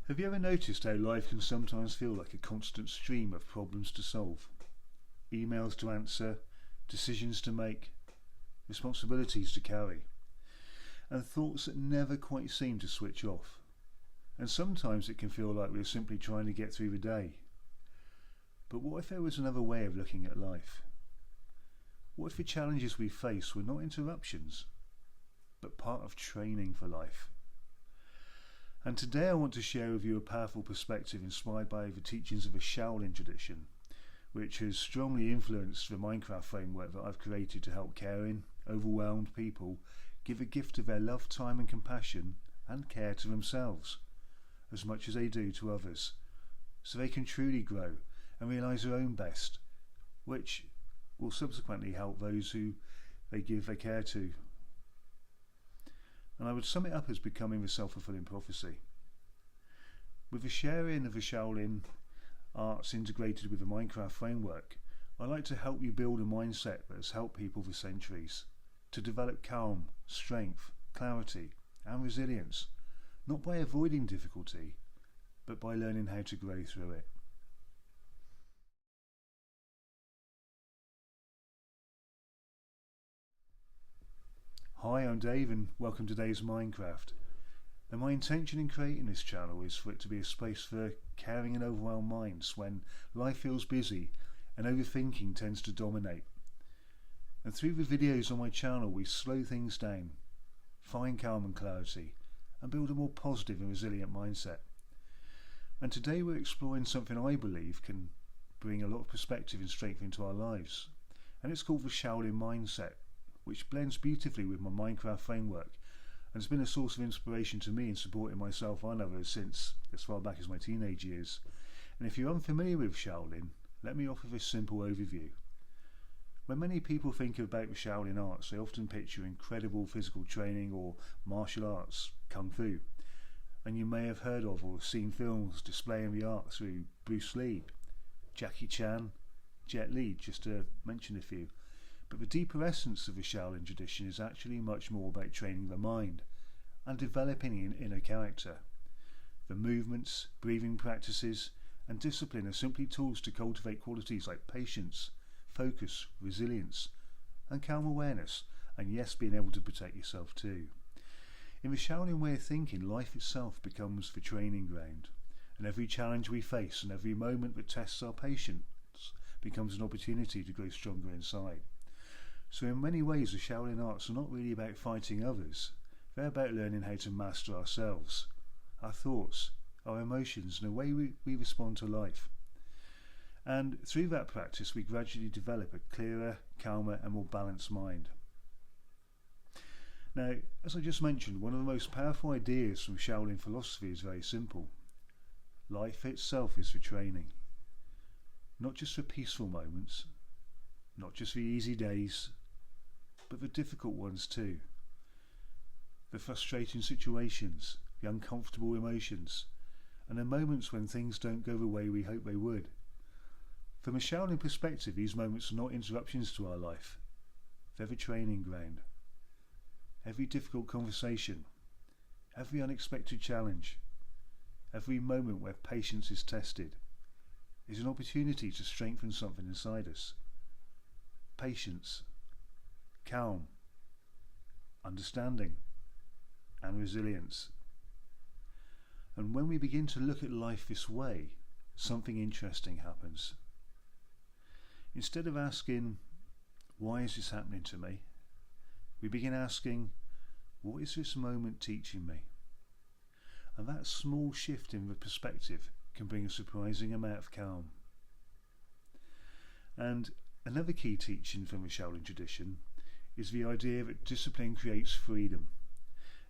Have you ever noticed how life can sometimes feel like a constant stream of problems to solve? Emails to answer, decisions to make, responsibilities to carry, and thoughts that never quite seem to switch off. And sometimes it can feel like we're simply trying to get through the day. But what if there was another way of looking at life? What if the challenges we face were not interruptions, but part of training for life? And today I want to share with you a powerful perspective inspired by the teachings of the Shaolin tradition, which has strongly influenced the Minecraft framework that I've created to help caring, overwhelmed people give a gift of their love, time and compassion and care to themselves, as much as they do to others, so they can truly grow and realise their own best, which will subsequently help those who they give their care to. And I would sum it up as becoming the self-fulfilling prophecy. With the sharing of the Shaolin arts integrated with the Minecraft framework, I like to help you build a mindset that has helped people for centuries to develop calm, strength, clarity and resilience, not by avoiding difficulty, but by learning how to grow through it. Hi, I'm Dave and welcome to today's Minecraft. And my intention in creating this channel is for it to be a space for caring and overwhelmed minds when life feels busy and overthinking tends to dominate. And through the videos on my channel we slow things down, find calm and clarity and build a more positive and resilient mindset. And today we're exploring something I believe can bring a lot of perspective and strength into our lives. And it's called the Shaolin mindset, which blends beautifully with my Minecraft framework and has been a source of inspiration to me in supporting myself and others since as far back as my teenage years. And if you're unfamiliar with Shaolin, let me offer this simple overview. When many people think about the Shaolin arts, they often picture incredible physical training or martial arts, kung fu. And you may have heard of or seen films displaying the art through Bruce Lee, Jackie Chan, Jet Li, just to mention a few. But the deeper essence of the Shaolin tradition is actually much more about training the mind and developing an inner character. The movements, breathing practices and discipline are simply tools to cultivate qualities like patience, focus, resilience and calm awareness, and yes, being able to protect yourself too. In the Shaolin way of thinking, life itself becomes the training ground, and every challenge we face and every moment that tests our patience becomes an opportunity to grow stronger inside. So in many ways the Shaolin arts are not really about fighting others, they're about learning how to master ourselves, our thoughts, our emotions and the way we respond to life. And through that practice we gradually develop a clearer, calmer and more balanced mind. Now, as I just mentioned, one of the most powerful ideas from Shaolin philosophy is very simple. Life itself is for training. Not just for peaceful moments, not just for easy days, but the difficult ones too. The frustrating situations, the uncomfortable emotions, and the moments when things don't go the way we hope they would. From a Shaolin perspective, these moments are not interruptions to our life. They're the training ground. Every difficult conversation, every unexpected challenge, every moment where patience is tested, is an opportunity to strengthen something inside us. Patience, calm, understanding and resilience. And when we begin to look at life this way, something interesting happens. Instead of asking, why is this happening to me? We begin asking, what is this moment teaching me? And that small shift in the perspective can bring a surprising amount of calm. And another key teaching from the Shaolin tradition is the idea that discipline creates freedom.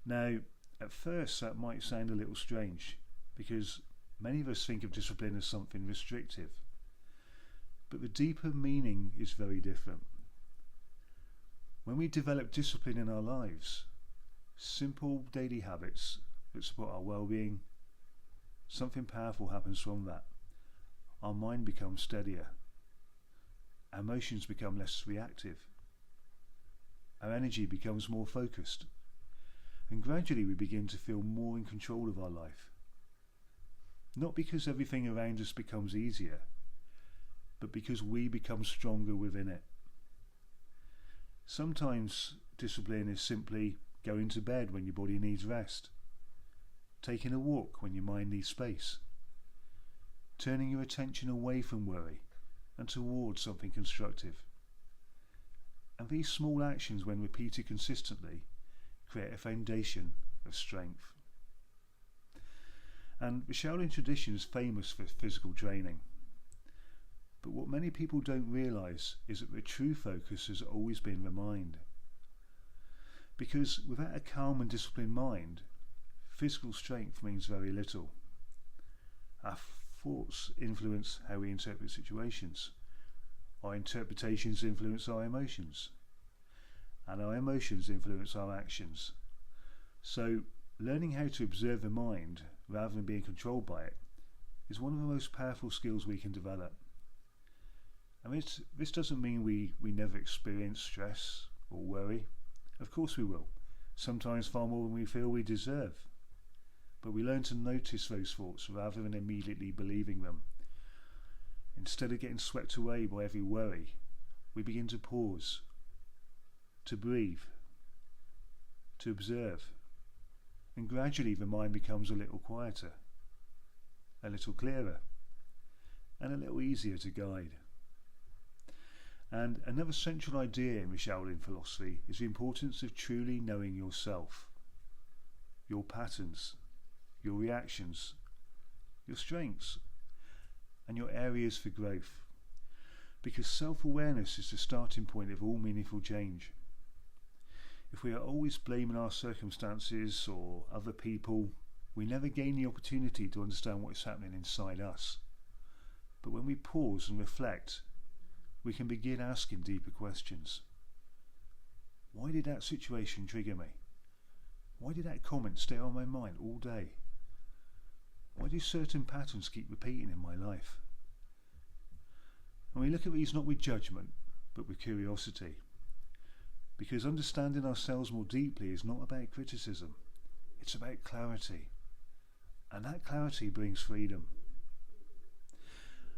Now, at first that might sound a little strange because many of us think of discipline as something restrictive. But the deeper meaning is very different. When we develop discipline in our lives, simple daily habits that support our well-being, something powerful happens from that. Our mind becomes steadier. Our emotions become less reactive. Our energy becomes more focused. And gradually we begin to feel more in control of our life. Not because everything around us becomes easier, but because we become stronger within it. Sometimes discipline is simply going to bed when your body needs rest, taking a walk when your mind needs space, turning your attention away from worry and towards something constructive. And these small actions, when repeated consistently, create a foundation of strength. And the Shaolin tradition is famous for physical training. But what many people don't realise is that the true focus has always been the mind. Because without a calm and disciplined mind, physical strength means very little. Our thoughts influence how we interpret situations. Our interpretations influence our emotions. And our emotions influence our actions. So, learning how to observe the mind rather than being controlled by it is one of the most powerful skills we can develop. And this doesn't mean we never experience stress or worry. Of course we will, sometimes far more than we feel we deserve. But we learn to notice those thoughts rather than immediately believing them. Instead of getting swept away by every worry, we begin to pause, to breathe, to observe. And gradually the mind becomes a little quieter, a little clearer, and a little easier to guide. And another central idea in the Shaolin philosophy is the importance of truly knowing yourself, your patterns, your reactions, your strengths, and your areas for growth. Because self-awareness is the starting point of all meaningful change. If we are always blaming our circumstances or other people, we never gain the opportunity to understand what is happening inside us. But when we pause and reflect, we can begin asking deeper questions. Why did that situation trigger me? Why did that comment stay on my mind all day? Why do certain patterns keep repeating in my life? And we look at these not with judgment, but with curiosity. Because understanding ourselves more deeply is not about criticism, it's about clarity. And that clarity brings freedom.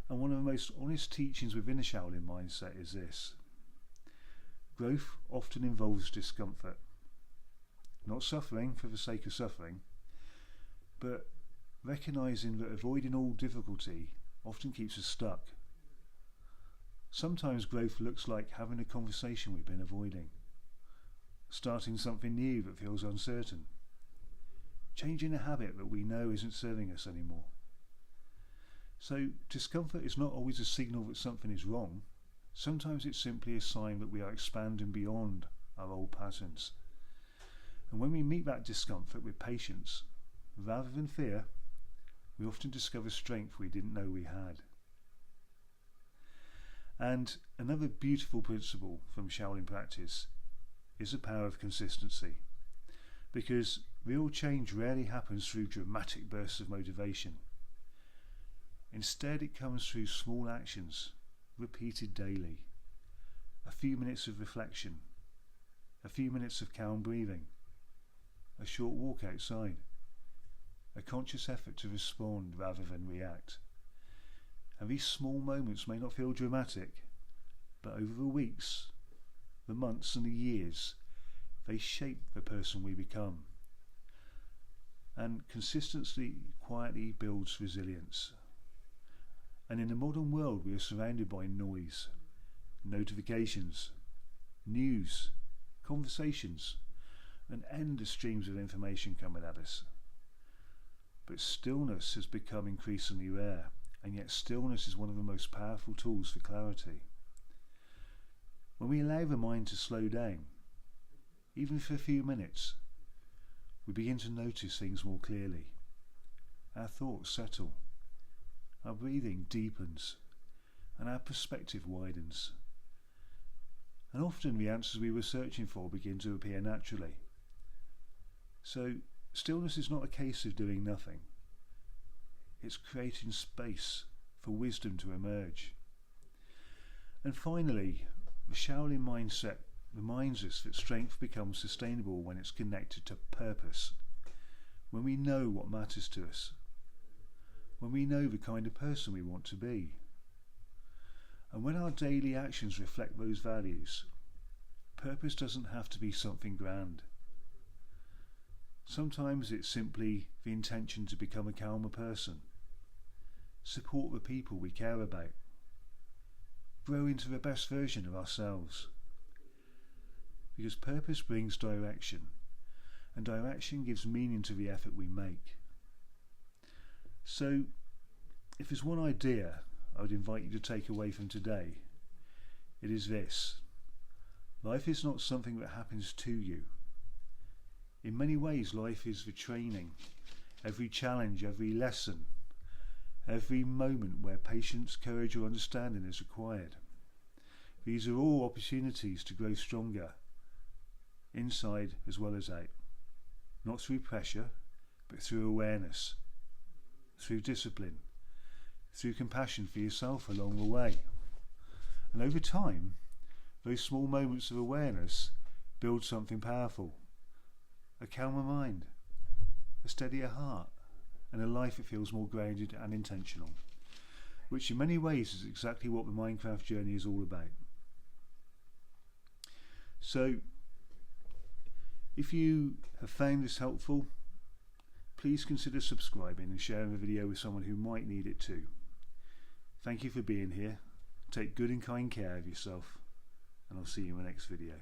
And one of the most honest teachings within the Shaolin mindset is this. Growth often involves discomfort. Not suffering for the sake of suffering, but recognising that avoiding all difficulty often keeps us stuck. Sometimes growth looks like having a conversation we've been avoiding, starting something new that feels uncertain, changing a habit that we know isn't serving us anymore. So discomfort is not always a signal that something is wrong. Sometimes it's simply a sign that we are expanding beyond our old patterns. And when we meet that discomfort with patience, rather than fear, we often discover strength we didn't know we had. And another beautiful principle from Shaolin practice is the power of consistency. Because real change rarely happens through dramatic bursts of motivation. Instead, it comes through small actions, repeated daily. A few minutes of reflection, a few minutes of calm breathing, a short walk outside, a conscious effort to respond rather than react. And these small moments may not feel dramatic, but over the weeks, the months and the years, they shape the person we become. And consistency quietly builds resilience. And in the modern world, we are surrounded by noise, notifications, news, conversations, and endless streams of information coming at us. But stillness has become increasingly rare, and yet stillness is one of the most powerful tools for clarity. When we allow the mind to slow down, even for a few minutes, we begin to notice things more clearly. Our thoughts settle. Our breathing deepens and our perspective widens. And often the answers we were searching for begin to appear naturally. So stillness is not a case of doing nothing. It's creating space for wisdom to emerge. And finally, the Shaolin mindset reminds us that strength becomes sustainable when it's connected to purpose, when we know what matters to us. when we know the kind of person we want to be. And when our daily actions reflect those values, purpose doesn't have to be something grand. Sometimes it's simply the intention to become a calmer person, support the people we care about, grow into the best version of ourselves. Because purpose brings direction, and direction gives meaning to the effort we make. So, if there's one idea I would invite you to take away from today, it is this: life is not something that happens to you. In many ways, life is the training, every challenge, every lesson, every moment where patience, courage or understanding is required. These are all opportunities to grow stronger, inside as well as out. Not through pressure, but through awareness, through discipline, through compassion for yourself along the way. And over time, those small moments of awareness build something powerful. A calmer mind, a steadier heart, and a life that feels more grounded and intentional, which in many ways is exactly what the Minecraft journey is all about. So, if you have found this helpful, please consider subscribing and sharing the video with someone who might need it too. Thank you for being here. Take good and kind care of yourself, and I'll see you in the next video.